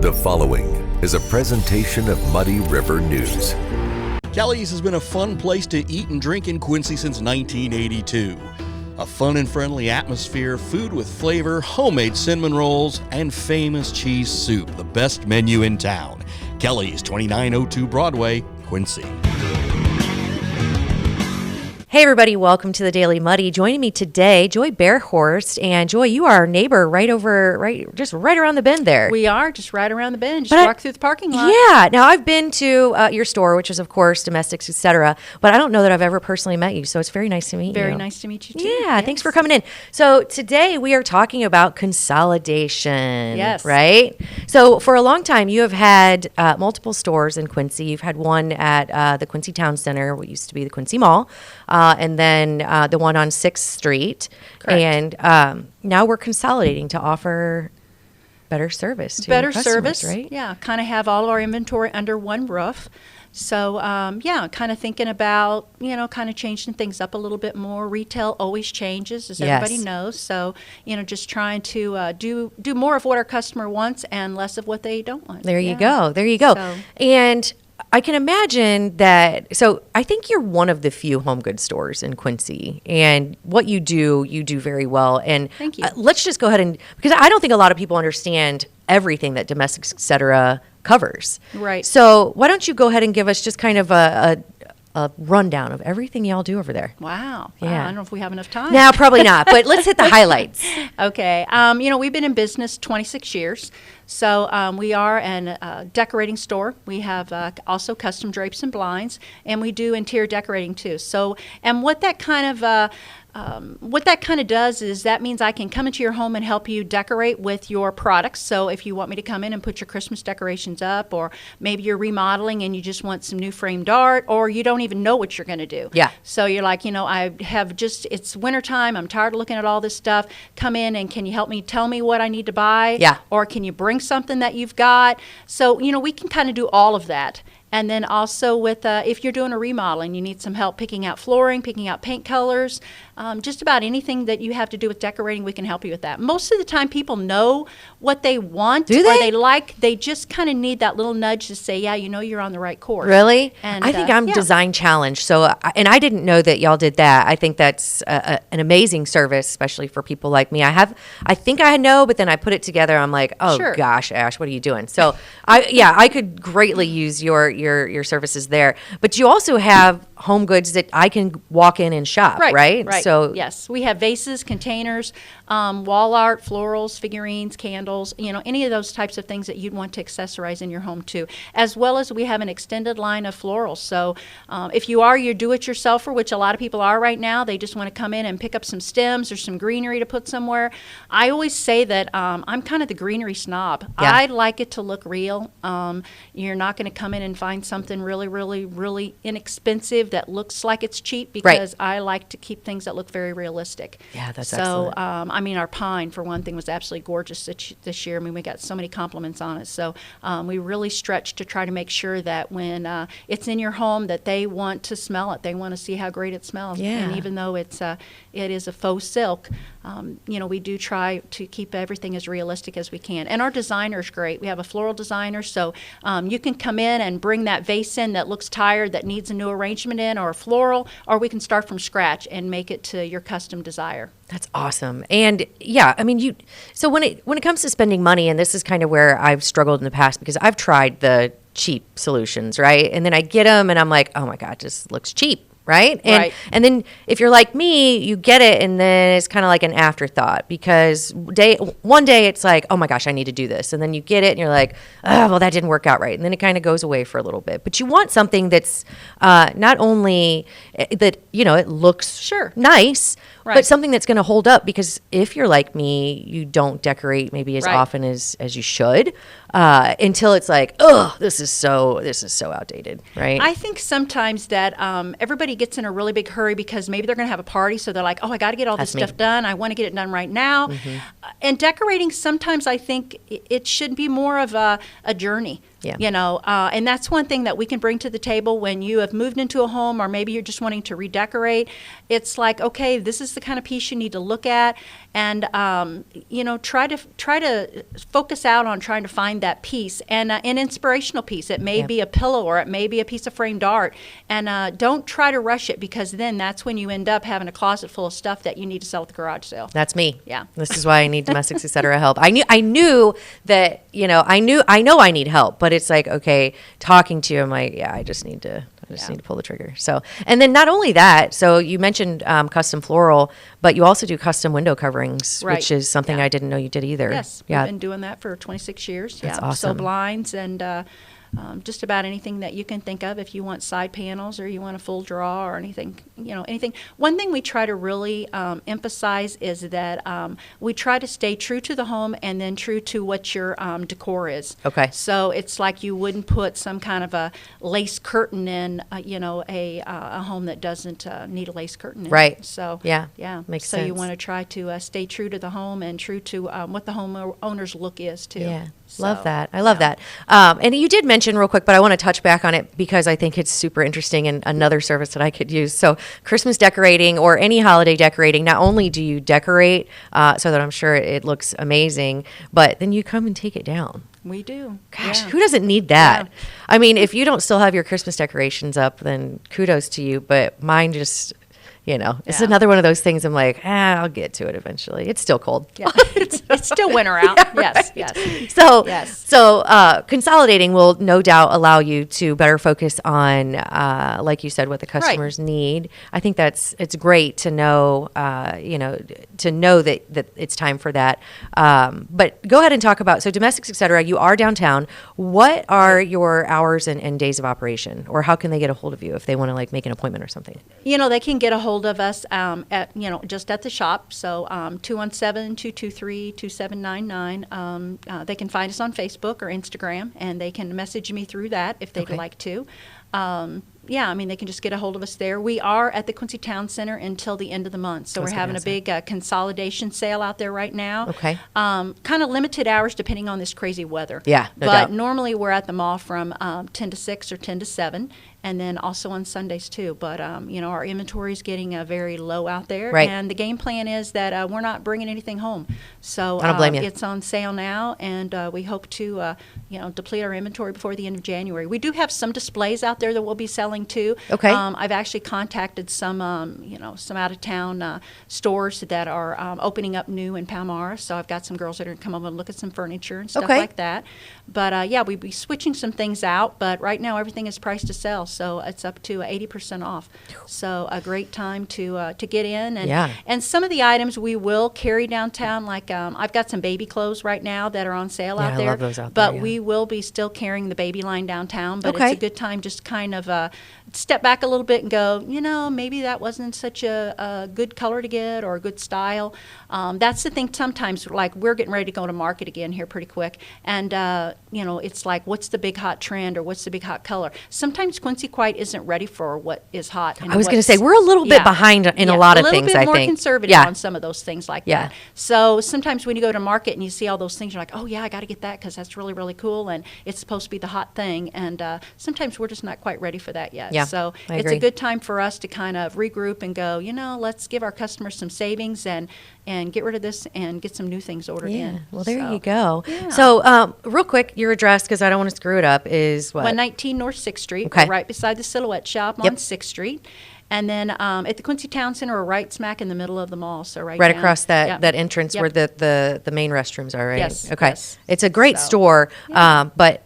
The following is a presentation of Muddy River News. Kelly's has been a fun place to eat and drink in Quincy since 1982. A fun and friendly atmosphere, food with flavor, homemade cinnamon rolls, and famous cheese soup, the best menu in town. Kelly's, 2902 Broadway, Quincy. Hey everybody, welcome to the Daily Muddy. Joining me today, Joy Bearhorst. And Joy, you are our neighbor right around the bend there. We are just right around the bend. Just walk through the parking lot. Yeah. Now I've been to your store, which is of course Domestics, etc. But I don't know that I've ever personally met you. So it's very nice to meet you. Very nice to meet you too. Yeah. Thanks for coming in. So today we are talking about consolidation. Yes. Right. So for a long time you have had multiple stores in Quincy. You've had one at the Quincy Town Center, what used to be the Quincy Mall. And then the one on 6th Street. Correct. And now we're consolidating to offer better service to Better customers, service, right? Yeah, kind of have all of our inventory under one roof. So, kind of thinking about, kind of changing things up a little bit more. Retail always changes, as Yes. everybody knows. So, just trying to do more of what our customer wants and less of what they don't want. There you Yeah. go. There you go. So- And I can imagine that. So I think you're one of the few home goods stores in Quincy, and what you do very well. And Thank you. Let's just go ahead and, because I don't think a lot of people understand everything that Domestics, et cetera, covers. Right. So why don't you go ahead and give us just kind of a rundown of everything y'all do over there? Wow. Yeah. I don't know if we have enough time. No, probably not. But let's hit the highlights. Okay. We've been in business 26 years. So we are a decorating store. We have also custom drapes and blinds, and we do interior decorating too. So, and what that kind of does is that means I can come into your home and help you decorate with your products. So if you want me to come in and put your Christmas decorations up, or maybe you're remodeling and you just want some new framed art, or you don't even know what you're going to do. Yeah. So you're like, it's wintertime. I'm tired of looking at all this stuff. Come in and can you help me tell me what I need to buy? Yeah. Or can you bring something that you've got? So, we can kind of do all of that. And then also with, if you're doing a remodel and you need some help picking out flooring, picking out paint colors, just about anything that you have to do with decorating, we can help you with that. Most of the time people know what they want. Do they? Or they like. They just kind of need that little nudge to say, yeah, you're on the right course. Really? And, I think I'm yeah. design challenged. So, and I didn't know that y'all did that. I think that's an amazing service, especially for people like me. I think I know, but then I put it together. I'm like, oh Sure. gosh, Ash, what are you doing? So, I could greatly use your services there. But you also have home goods that I can walk in and shop, right? So yes, we have vases, containers, wall art, florals, figurines, candles, any of those types of things that you'd want to accessorize in your home too. As well as we have an extended line of florals. So if you are your do-it-yourselfer, which a lot of people are right now, they just want to come in and pick up some stems or some greenery to put somewhere. I always say that I'm kind of the greenery snob. Yeah. I like it to look real. You're not going to come in and find something really, really, really inexpensive that looks like it's cheap, because I like to keep things that look very realistic. Yeah, that's so, excellent. Our pine, for one thing, was absolutely gorgeous this year. We got so many compliments on it. So we really stretched to try to make sure that when it's in your home that they want to smell it. They want to see how great it smells. Yeah. And even though it is a faux silk, we do try to keep everything as realistic as we can. And our designer's great. We have a floral designer, so you can come in and bring that vase in that looks tired, that needs a new arrangement in, or a floral, or we can start from scratch and make it to your custom desire. That's awesome. And yeah, so when it comes to spending money, and this is kind of where I've struggled in the past, because I've tried the cheap solutions, right? And then I get them and I'm like, oh my God, it just looks cheap. Right? And then if you're like me, you get it and then it's kind of like an afterthought, because one day it's like, oh my gosh, I need to do this. And then you get it and you're like, oh, well, that didn't work out right. And then it kind of goes away for a little bit. But you want something that's not only that, it looks Sure. nice, Right. but something that's going to hold up, because if you're like me, you don't decorate maybe as Right. often as you should, until it's like, oh, this is so outdated, right? I think sometimes that everybody gets in a really big hurry because maybe they're going to have a party, so they're like, oh, I got to get all this That's me. stuff done. I want to get it done right now. And decorating, sometimes I think it should be more of a journey. Yeah. You know, and that's one thing that we can bring to the table when you have moved into a home, or maybe you're just wanting to redecorate. It's like, okay, this is the kind of piece you need to look at, and you know, try to focus out on trying to find that piece, and an inspirational piece. It may Yeah. be a pillow, or it may be a piece of framed art, and don't try to rush it, because then that's when you end up having a closet full of stuff that you need to sell at the garage sale. That's me. Yeah. This is why I need Domestics, et cetera, help. I knew that, you know, I know I need help, but it's like, okay, talking to you, I'm like, yeah, I just need to pull the trigger. So, and then not only that, so you mentioned custom floral, but you also do custom window coverings, Right. which is something Yeah. I didn't know you did either. Yes, Yeah. we've been doing that for 26 years. That's yeah. So awesome. blinds and just about anything that you can think of. If you want side panels, or you want a full draw, or anything, you know, anything. One thing we try to really emphasize is that we try to stay true to the home, and then true to what your decor is. Okay. So it's like you wouldn't put some kind of a lace curtain in, you know, a home that doesn't need a lace curtain in. Right. So Yeah. yeah. Makes so you sense. want to try to stay true to the home, and true to what the homeowner's look is too. Yeah, So, love that. I love yeah. that. And you did mention real quick, but I want to touch back on it because I think it's super interesting and another service that I could use. So Christmas decorating or any holiday decorating, not only do you decorate so that I'm sure it looks amazing, but then you come and take it down. We do. Gosh, Yeah. who doesn't need that? Yeah. I mean, if you don't still have your Christmas decorations up, then kudos to you. But mine just, you know, it's Yeah. another one of those things I'm like, I'll get to it eventually. It's still cold. Yeah. it's still winter out. Yes, yes. So consolidating will no doubt allow you to better focus on, like you said, what the customers need. I think it's great to know, to know that it's time for that. But go ahead and talk about, so Domestics, et cetera, you are downtown. What are your hours and days of operation, or how can they get a hold of you if they want to like make an appointment or something? You know, they can get a hold of us at, you know, just at the shop. So 217-223-2799. They can find us on Facebook or Instagram, and they can message me through that if they'd Okay. like to. Yeah, I mean, they can just get a hold of us there. We are at the Quincy Town Center until the end of the month. So I was we're gonna having a ask big consolidation sale out there right now. Okay. Kind of limited hours depending on this crazy weather. Yeah, no But doubt. normally we're at the mall from 10 to 6 or 10 to 7, and then also on Sundays too. But, you know, our inventory is getting very low out there. Right. And the game plan is that we're not bringing anything home. So I don't blame you. it's on sale now, and we hope to, you know, deplete our inventory before the end of January. We do have some displays out there that we'll be selling too. Okay. I've actually contacted some, you know, some out-of-town stores that are opening up new in Palmyra. So I've got some girls that are going to come over and look at some furniture and stuff Okay. like that. But yeah, we'll be switching some things out. But right now, everything is priced to sell, so it's up to 80% off. So a great time to get in. And Yeah. and some of the items we will carry downtown, like I've got some baby clothes right now that are on sale Yeah, out I there. love those out but there, yeah. we will be still carrying the baby line downtown. But Okay. it's a good time just kind of step back a little bit and go, you know, maybe that wasn't such a good color to get or a good style. That's the thing. Sometimes, like, we're getting ready to go to market again here pretty quick, and you know, it's like, what's the big hot trend or what's the big hot color? Sometimes Quincy quite isn't ready for what is hot. And I was going to what's- say, we're a little bit Yeah. behind in a Yeah, lot of things, A little I bit more think. conservative Yeah. on some of those things like Yeah. that. So sometimes when you go to market and you see all those things, you're like, oh yeah, I got to get that because that's really, really cool, and it's supposed to be the hot thing. And sometimes we're just not quite ready for that yet. Yeah, So I it's agree. a good time for us to kind of regroup and go, you know, let's give our customers some savings and get rid of this and get some new things ordered Yeah. in. Well, there So, you go. yeah. So, real quick, your address, because I don't want to screw it up, is what? 119 North 6th Street. Okay. We're right beside the Silhouette Shop Yep. on 6th Street. And then at the Quincy Town Center, we're right smack in the middle of the mall. So right Right down- across that, Yep. that entrance Yep. where the main restrooms are, right? Yes, Okay. yes. It's a great So, store, yeah. but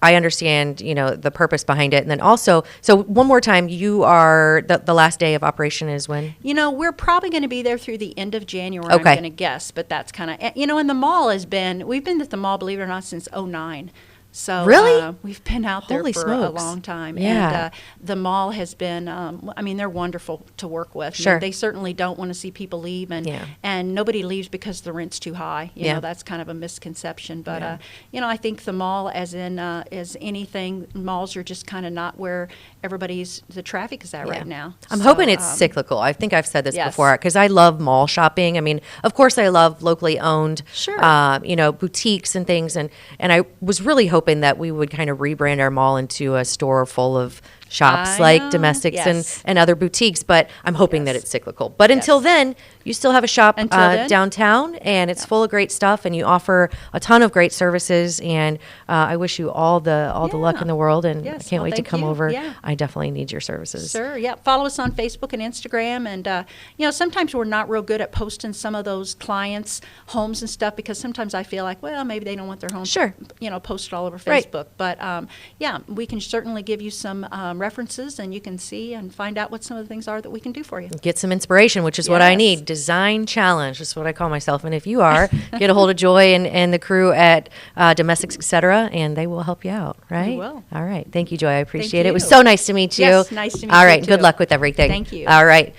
I understand, you know, the purpose behind it. And then also, so one more time, you are, the last day of operation is when? You know, we're probably going to be there through the end of January, Okay. I'm going to guess, but that's kind of, you know, and the mall we've been at the mall, believe it or not, since '09. So Really? we've been out there Holy for a smokes. long time. Yeah. And the mall has been, I mean, they're wonderful to work with. I mean, Sure. they certainly don't want to see people leave, and Yeah. and nobody leaves because the rent's too high. You Yeah. know, that's kind of a misconception. But, Yeah. you know, I think the mall, as anything, malls are just kind of not where the traffic is at Yeah. right now. I'm So, hoping it's cyclical. I think I've said this yes. before because I love mall shopping. I mean, of course, I love locally owned, Sure. you know, boutiques and things. And I was really hoping hoping that we would kind of rebrand our mall into a store full of shops like know. Domestics Yes. and other boutiques, but I'm hoping that Yes. it's cyclical. But until Yes. then, you still have a shop Until then. downtown, and it's full of great stuff, and you offer a ton of great services, and I wish you all the luck Yeah. in the world, and I Yes. can't Well, wait to thank come you. over. Yeah. I definitely need your services. Sure, yeah. Follow us on Facebook and Instagram. And, sometimes we're not real good at posting some of those clients' homes and stuff because sometimes I feel like, well, maybe they don't want their home, Sure. Posted all over Right. Facebook. But, yeah, we can certainly give you some references and you can see and find out what some of the things are that we can do for you. Get some inspiration, which is what I Yes. need. Design challenge is what I call myself. And if you are, get a hold of Joy and the crew at Domestics, etc., and they will help you out, right? will. All right. Thank you, Joy. I appreciate it. It was you. so nice to meet you. Yes, nice to meet All you, right. Good too. luck with everything. Thank you. All right.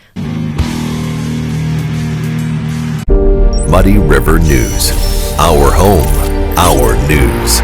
Muddy River News. Our home, our news.